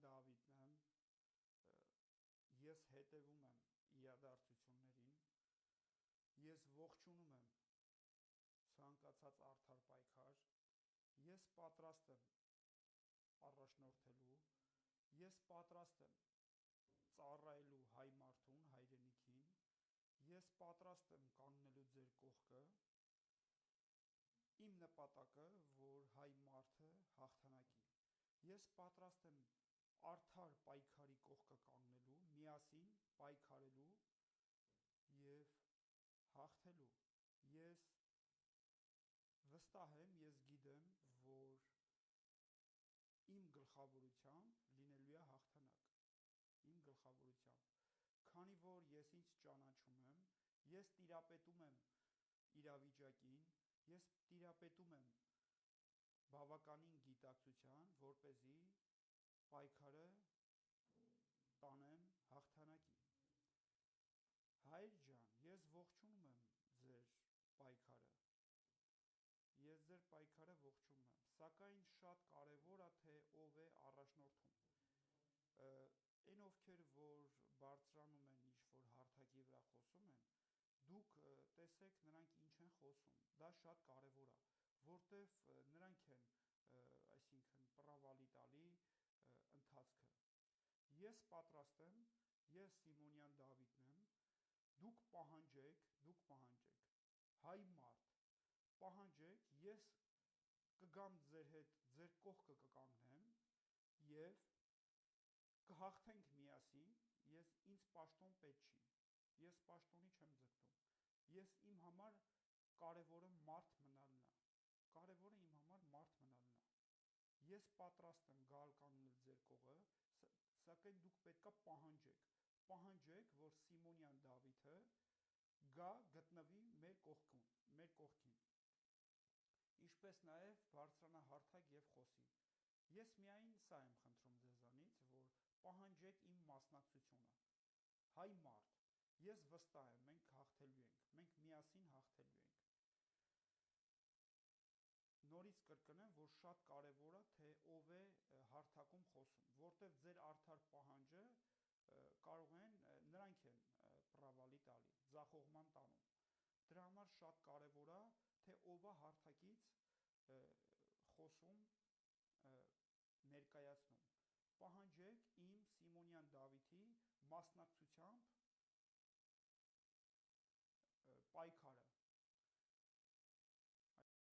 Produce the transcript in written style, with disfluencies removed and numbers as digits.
Դավիթն եմ, ես հետևում եմ իրադարձություններին, ես ողջունում եմ ցանկացած արդար պայքար, ես պատրաստ եմ առաջնորդելու, ես պատրաստ եմ ծառայելու հայ մարդուն, հայրենիքին, ես պատրաստ եմ կանգնելու ձեր կողքը, իմ նպատակը, որ հայ մարդը հաղթանակի, ես պատրաստ եմ արդար պայքարի կողքը կանգնելու, միասին պայքարելու և հաղթելու, ես վստահ եմ, ես գիտեմ, որ իմ գլխավորությամբ լինելու է հաղթանակ, իմ գլխավորությամբ, քանի որ ես ինձ ճանաչում եմ, ես տիրապետում եմ իրավիճակին, ես տիրապետում եմ բավականին գիտակցության, որպեսզի պայքարը տանեմ հաղթանակի։ Հայր ջան, ես ողջունում եմ ձեր պայքարը, ես ձեր պայքարը ողջունում եմ, սակայն շատ կարևոր է, թե ով է առաջնորդում։ Այն ովքեր, որ բարձրանում են ինչ-որ հարթակի վրա խոսում են, դուք տեսեք նրանք ինչ են խոսում, դա շատ կարևոր է, որտեվ նրանք են, այսինքն պրավալի տալի ընթացքը։ Ես պատրաստ եմ, ես Սիմոնյան Դավիթն եմ, դուք պահանջեք, հայ մարդ, պահանջեք, ես կգամ ձեր հետ, ձեր կողքը կկանգնեմ և կհաղթենք միասին, ինձ պաշտոն պետք չի, ես պաշտոնի չեմ ձգտում, իմ համար կարևորը մարդ մնալն է, ես պատրաստ եմ գալ կանգնել ձեր կողը, սակայն դուք պետք է պահանջեք, որ Սիմոնյան Դավիթը գա գտնվի մեր կողքին, ինչպես նաև բարձրանա հարթակ և խոսի։ Ես միայն սա եմ խնդրում ձեզանից, որ պահանջեք իմ մասնակցությունը։ Հայ մարդ, ես վստահ եմ, մենք հաղթելու ենք, մենք միասին հաղթելու ենք։ Նորից կրկնեմ, որ շատ կարևոր է, թե ով է հարթակում խոսում, որտև ձեր արդար պահանջը կարող են նրանք են պրավալի տալի, ձախողման տանում։ Դրա համար շատ կարևոր է, թե ով է հարթակից խոսում, ներկայացնում։ Պահանջեք իմ Սիմոնյան Դավիթի մասնակցությամբ